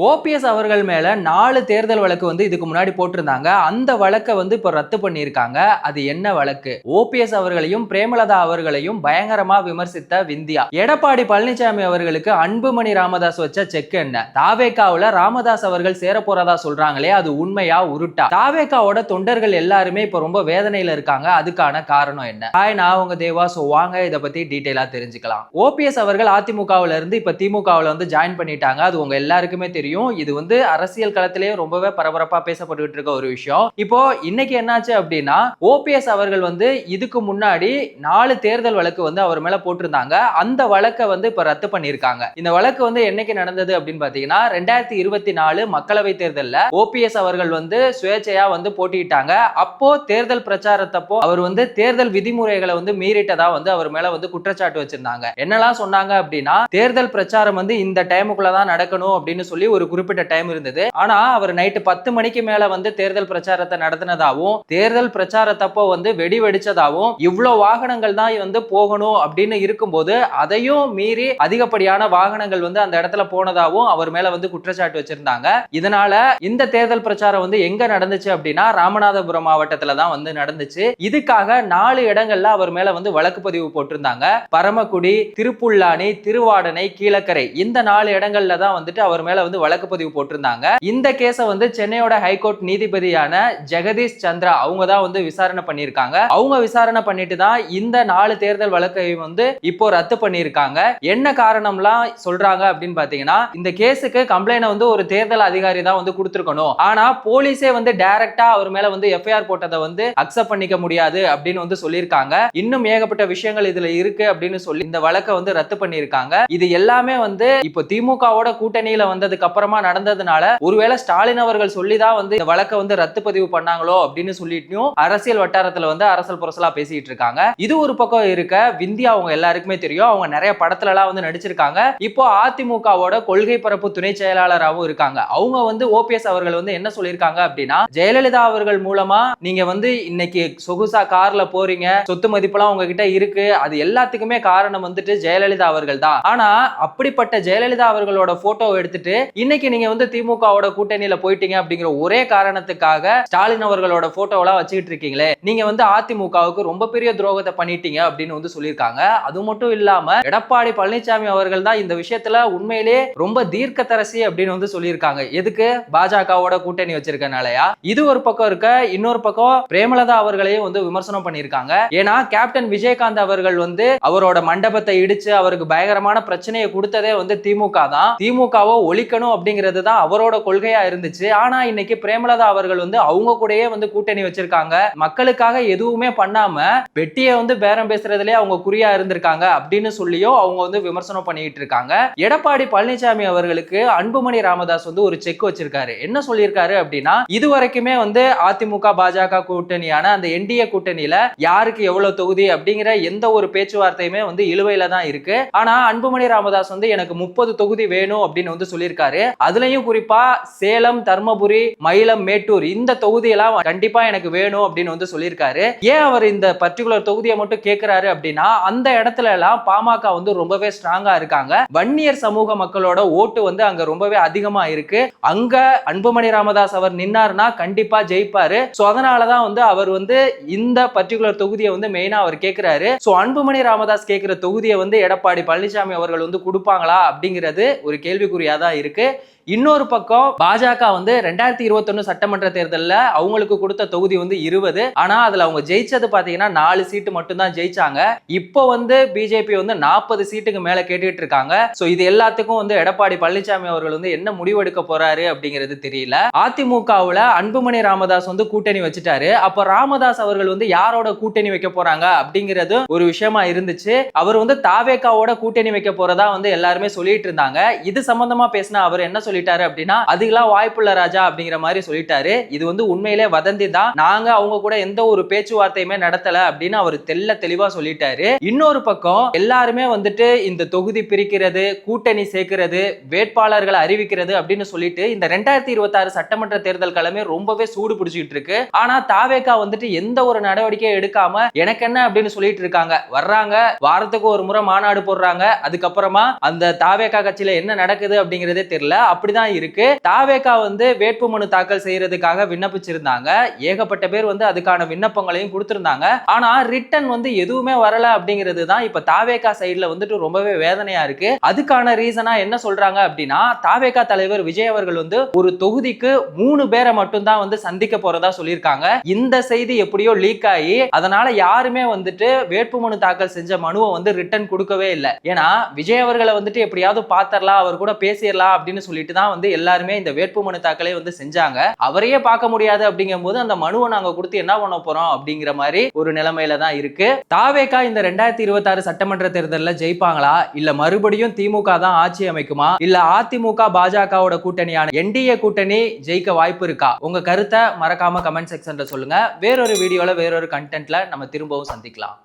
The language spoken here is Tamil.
ஓபிஎஸ் அவர்கள் மேல 4 தேர்தல் வழக்கு வந்து இதுக்கு முன்னாடி போட்டிருந்தாங்க. அந்த வழக்கை வந்து இப்ப ரத்து பண்ணியிருக்காங்க. அது என்ன வழக்கு? ஓபிஎஸ் அவர்களையும் பிரேமலதா அவர்களையும் பயங்கரமா விமர்சித்த விந்தியா. எடப்பாடி பழனிசாமி அவர்களுக்கு அன்புமணி ராமதாஸ் வச்ச செக் என்ன? தாவேகாவுல ராமதாஸ் அவர்கள் சேர போறதா சொல்றாங்களே, அது உண்மையா உருட்டா? தாவேகாவோட தொண்டர்கள் எல்லாருமே இப்ப ரொம்ப வேதனையில இருக்காங்க. அதுக்கான காரணம் என்ன? ஹாய், நான் உங்க தேவா. சோ வாங்க இத பத்தி டீடைலா தெரிஞ்சுக்கலாம். ஓபிஎஸ் அவர்கள் அதிமுகவுல இருந்து இப்ப திமுகவுல வந்து ஜாயின் பண்ணிட்டாங்க. அது உங்க எல்லாருக்குமே தெரியும். இது வந்து அரசியல் களத்திலேயே ரொம்பவே பரபரப்பா பேசப்பட்டு இருக்க ஒரு விஷயம். இப்போ இன்னைக்கு என்னாச்சு அப்படின்னா, ஓபிஎஸ் அவர்கள் வந்து இதுக்கு முன்னாடி 4 தேர்தல் வழக்கு வந்து அவர் மேல போட்டிருந்தாங்க. அந்த வழக்கை வந்து இப்ப ரத்து பண்ணிருக்காங்க. இந்த வழக்கு வந்து என்னைக்கு நடந்தது அப்படின்னு பாத்தீங்கன்னா 2024 மக்களவை தேர்தல்ல ஓபிஎஸ் அவர்கள் வந்து சுயேட்சையா வந்து போட்டியிட்டாங்க. அப்போ தேர்தல் பிரச்சாரத்தப்போ அவர் வந்து தேர்தல் விதிமுறைகளை வந்து மீறிட்டதா வந்து அவர் மேல வந்து குற்றச்சாட்டு வச்சிருந்தாங்க. என்னெல்லாம் சொன்னாங்க அப்படின்னா, தேர்தல் பிரச்சாரம் வந்து இந்த டைமுக்குள்ளதான் நடக்கணும் அப்படின்னு சொல்லி ஒரு குறிப்பிட்ட டைம் இருந்தது. ஆனா அவர் நைட்டு 10 மணிக்கு மேல வந்து தேர்தல் பிரச்சாரத்தை நடத்தினதாவும், தேர்தல் பிரச்சாரத்தப்போ வந்து வெடி வெடிச்சதாவும், இவ்வளவு வாகனங்கள் தான் வந்து போகணும் அப்படின்னு இருக்கும்போது அதையும் மீறி அதிகப்படியான வாகனங்கள் வந்து அந்த இடத்துல போனதாவும் அவர் மேல வந்து குற்றச்சாட்டு வச்சிருந்தாங்க. இதனால இந்த தேர்தல் பிரச்சாரம் வந்து எங்க நடந்துச்சு அப்படின்னா ராமநாதபுரம் மாவட்டத்துல தான் வந்து நடந்துச்சு. இதுக்காக 4 இடங்கள்ல அவர் மேல வந்து வழக்கு பதிவு போட்டிருந்தாங்க. பரமக்குடி, திருப்புல்லானி, திருவாடனை, கீழக்கரை இந்த 4 இடங்கள்ல தான் வந்துட்டு அவர் மேல வந்து வழக்கு பதிவு போட்டிருந்தாங்க. இந்த கேஸை வந்து சென்னையோட ஹைகோர்ட் நீதிபதியான ஜெகதீஷ் சந்திரா அவங்க தான் வந்து விசாரணை பண்ணிருக்காங்க. அவங்க விசாரணை பண்ணிட்டு தான் இந்த 4 தேர்தல் வழக்கை வந்து இப்போ ரத்து பண்ணிருக்காங்க. என்ன காரணம்லாம் சொல்றாங்க அப்படின்னு பாத்தீங்கன்னா, இந்த கேஸுக்கு கம்ப்ளைண்ட் வந்து ஒரு தேர்தல் அதிகாரி தான் வந்து கொடுத்திருக்கணும். ஆனா போலீஸே வந்து டைரக்டா அவர் மேல வந்து எஃப்ஐஆர் போட்டதை வந்து அக்செப்ட் பண்ணிக்க முடியாது அப்படின்னு வந்து சொல்லியிருக்காங்க. இன்னும் ஏகப்பட்ட விஷயங்கள் இதுல இருக்கு அப்படின்னு சொல்லி இந்த வழக்கை வந்து ரத்து பண்ணிருக்காங்க. இது எல்லாமே வந்து இப்போ திமுகவோட கூட்டணியில வந்ததுக்கு அப்புறமா நடந்ததுனால ஒருவேளை ஸ்டாலின் அவர்கள் சொல்லிதான் வந்து இந்த வழக்கை வந்து ரத்து பதிவு பண்ணாங்களோ அப்படின்னு சொல்லிட்டு அரசியல் வட்டாரத்துல வந்து அரசல் புரசலா பேசிட்டு இருக்காங்க. இது ஒரு பக்கம் இருக்க, விந்தியா அவங்க எல்லாருக்குமே தெரியும். அவங்க நிறைய படத்துல எல்லாம் வந்து நடிச்சிருக்காங்க. இப்போ அதிமுகவோட கொள்கை பரப்பு துணை செயலாளராகவும் இருக்காங்க. அவங்க வந்து ஓபிஎஸ் அவர்கள் வந்து என்ன சொல்லியிருக்காங்க அப்படின்னா, ஜெயலலிதா அவர்கள் மூலமா நீங்க வந்து இன்னைக்கு சொகுசா கார்ல போறீங்க, சொத்து மதிப்பெல்லாம் உங்ககிட்ட இருக்கு, அது எல்லாத்துக்குமே காரணம் வந்துட்டு ஜெயலலிதா அவர்கள் தான். ஆனா அப்படிப்பட்ட ஜெயலலிதா அவர்களோட போட்டோ எடுத்துட்டு இன்னைக்கு நீங்க வந்து திமுகவோட கூட்டணியில போயிட்டீங்க அப்படிங்கிற ஒரே காரணத்துக்காக ஸ்டாலின் அவர்களோட போட்டோலாம் வச்சுக்கிட்டு இருக்கீங்களே, நீங்க வந்து அதிமுகவுக்கு ரொம்ப பெரிய துரோகத்தை பண்ணிட்டீங்க அப்படின்னு வந்து சொல்லியிருக்காங்க. அது மட்டும் இல்லாம எடப்பாடி பழனிசாமி அவர்கள் தான் இந்த விஷயத்துல உண்மையிலேயே ரொம்ப தீர்க்கதரிசி அப்படின்னு வந்து சொல்லியிருக்காங்க. எதுக்கு? பாஜகவோட கூட்டணி வச்சிருக்கனாலயா? இது ஒரு பக்கம் இருக்க, இன்னொரு பக்கம் பிரேமலதா அவர்களையும் வந்து விமர்சனம் பண்ணியிருக்காங்க. ஏன்னா கேப்டன் விஜயகாந்த் அவர்கள் வந்து அவரோட மண்டபத்தை இடிச்சு அவருக்கு பயங்கரமான பிரச்சனையை கொடுத்ததே வந்து திமுக தான். திமுகவை ஒழிக்கணும் அப்படிங்கிறது தான் அவரோட கொள்கையா இருந்துச்சு. ஆனா இன்னைக்கு பிரேமலதா அவர்கள் வந்து அவங்க கூடயே வந்து கூட்டணி வச்சிருக்காங்க. மக்களுக்காக எதுவுமே பண்ணாம பெட்டியை வந்து பேரம் பேசுறதுலயே அவங்க குறியா இருந்திருக்காங்க அப்படின்னு சொல்லியும் அவங்க வந்து விமர்சனம் பண்ணிட்டு இருக்காங்க. எடப்பாடி பழனிசாமி அவர்களுக்கு அன்புமணி ராமதாஸ் வந்து ஒரு செக் வச்சிருக்காரு. என்ன சொல்லியிருக்காரு அப்படின்னா, இது வரைக்குமே வந்து அதிமுக பாஜக கூட்டணியான அந்த என்டிஏ கூட்டணியில யாருக்கு எவ்வளவு தொகுதி அப்படிங்கிற எந்த ஒரு பேச்சுவார்த்தையுமே வந்து இழுவையில தான் இருக்கு. ஆனா அன்புமணி ராமதாஸ் வந்து எனக்கு 30 தொகுதி வேணும் அப்படின்னு வந்து சொல்லியிருக்காரு. அதுலயும் குறிப்பா சேலம், தர்மபுரி, மயிலம், மேட்டூர் இந்த தொகுதியெல்லாம் கண்டிப்பா எனக்கு வேணும் அப்படின்னு வந்து சொல்லியிருக்காரு. ஏன் அவர் இந்த பர்டிகுலர் தொகுதியை மட்டும் கேட்கிறாரு அப்படின்னா, அந்த இடத்துல எல்லாம் பாமக வந்து ரொம்பவே ஸ்ட்ராங்கா இருக்காங்க. வன்னியர் சமூக மக்களோட ஓட்டு வந்து அங்க ரொம்பவே அதிகமா இருக்கு. அங்க அன்புமணி ராமதாஸ் அவர் நின்னார்னா கண்டிப்பா ஜெயிப்பாரு. சோ அதனாலதான் வந்து அவர் வந்து இந்த பர்டிகுலர் தொகுதியை வந்து மெயினா அவர் கேட்கிறாரு. சோ அன்புமணி ராமதாஸ் கேட்கிற தொகுதியை வந்து எடப்பாடி பழனிசாமி அவர்கள் வந்து கொடுப்பாங்களா அப்படிங்கிறது ஒரு கேள்விக்குறியா தான் இருக்கு. இன்னொரு பக்கம் பாஜக வந்து 2021 சட்டமன்ற தேர்தலில் அவங்களுக்கு கொடுத்த தொகுதி வந்து 20. ஆனா அதுல அவங்க ஜெயிச்சது பாத்தீங்கன்னா 4 சீட்டு மட்டும் தான் ஜெயிச்சாங்க. இப்போ வந்து பிஜேபி வந்து 40 சீட்டுக்கு மேல கேட்டுட்டு இருக்காங்க. சோ இது எல்லாத்துக்கும் வந்து எடப்பாடி பழனிசாமி அவர்கள் வந்து என்ன முடிவெடுக்க போறாரு அப்படிங்கிறது தெரியல. அதிமுகவுல அன்புமணி ராமதாஸ் வந்து கூட்டணி வச்சுட்டாரு. அப்ப ராமதாஸ் அவர்கள் வந்து யாரோட கூட்டணி வைக்க போறாங்க அப்படிங்கிறது ஒரு விஷயமா இருந்துச்சு. அவர் வந்து தாவேகாவோட கூட்டணி வைக்க போறதா வந்து எல்லாருமே சொல்லிட்டு இருந்தாங்க. இது சம்பந்தமா பேசினா அவர் என்ன சொல்லிட்டாரு அப்படின்னா, அதுக்கெல்லாம் வாய்ப்புள்ள ராஜா அப்படிங்கிற மாதிரி சொல்லிட்டாரு. இது வந்து உண்மையிலே வதந்தி தான். நாங்க அவங்க கூட எந்த ஒரு பேச்சுவார்த்தையுமே நடத்தல அப்படின்னு அவர் தெளிவா சொல்லிட்டாரு. இன்னொரு பக்கம் எல்லாருமே வந்துட்டு இந்த தொகுதி பிரிக்கிறது, கூட்டணி சேர்க்கிறது, வேட்பாளர்களை அறிவிக்கிறது அப்படின்னு சொல்லிட்டு இந்த 2026 சட்டமன்ற தேர்தல் கிழமை ரொம்பவே சூடு பிடிச்சிட்டு இருக்கு. ஆனா தாவேகா வந்துட்டு எந்த ஒரு நடவடிக்கையும் எடுக்காம எனக்கு என்ன அப்படின்னு சொல்லிட்டு இருக்காங்க. வர்றாங்க, வாரத்துக்கு ஒரு முறை மாநாடு போடுறாங்க. அதுக்கப்புறமா அந்த தாவேகா கட்சியில என்ன நடக்குது அப்படிங்கறதே தெரியல. அப்படி அப்படிதான் இருக்கு. தாவேகா வந்து வேட்புமனு தாக்கல் செய்யறதுக்காக விண்ணப்பிச்சிருந்தாங்க. ஏகப்பட்ட பேர் வந்து அதுக்கான விண்ணப்பங்களையும் கொடுத்திருந்தாங்க. ஆனா ரிட்டன் வந்து எதுவுமே வரல அப்படிங்கிறது தான் இப்ப தாவேகா சைடுல வந்துட்டு ரொம்பவே வேதனையா இருக்கு. அதுக்கான ரீசனா என்ன சொல்றாங்க அப்படின்னா, தாவேகா தலைவர் விஜய் அவர்கள் வந்து ஒரு தொகுதிக்கு 3 பேரை மட்டும் தான் வந்து சந்திக்க போறதா சொல்லியிருக்காங்க. இந்த செய்தி எப்படியோ லீக் ஆகி அதனால யாருமே வந்துட்டு வேட்புமனு தாக்கல் செஞ்ச மனுவை வந்து ரிட்டன் கொடுக்கவே இல்லை. ஏன்னா விஜய் அவர்களை வந்துட்டு எப்படியாவது பாத்திரலாம், அவர் கூட பேசிடலாம் அப்படின்னு சொல்லிட்டு தான் வந்து எல்லாருமே இந்த வேட்புமனு தாக்கலே வந்து செஞ்சாங்க. அவரையே பார்க்க முடியாது அப்படிங்கும் போது அந்த மனுவை நாங்க கொடுத்து என்ன பண்ண போறோம் அப்படிங்கிற மாதிரி ஒரு நிலைமையில தான் இருக்கு. தாவேகா இந்த 2026 சட்டமன்ற தேர்தலில் ஜெயிப்பாங்களா, இல்ல மறுபடியும் திமுக தான் ஆட்சி அமைக்குமா, இல்ல அதிமுக பாஜகவோட கூட்டணியான என்டிஏ கூட்டணி ஜெயிக்க வாய்ப்பு இருக்கா? உங்க கருத்தை மறக்காம கமெண்ட் செக்ஷன்ல சொல்லுங்க. வேறொரு வீடியோல வேறொரு கண்டென்ட்ல நம்ம திரும்பவும் சந்திக்கலாம்.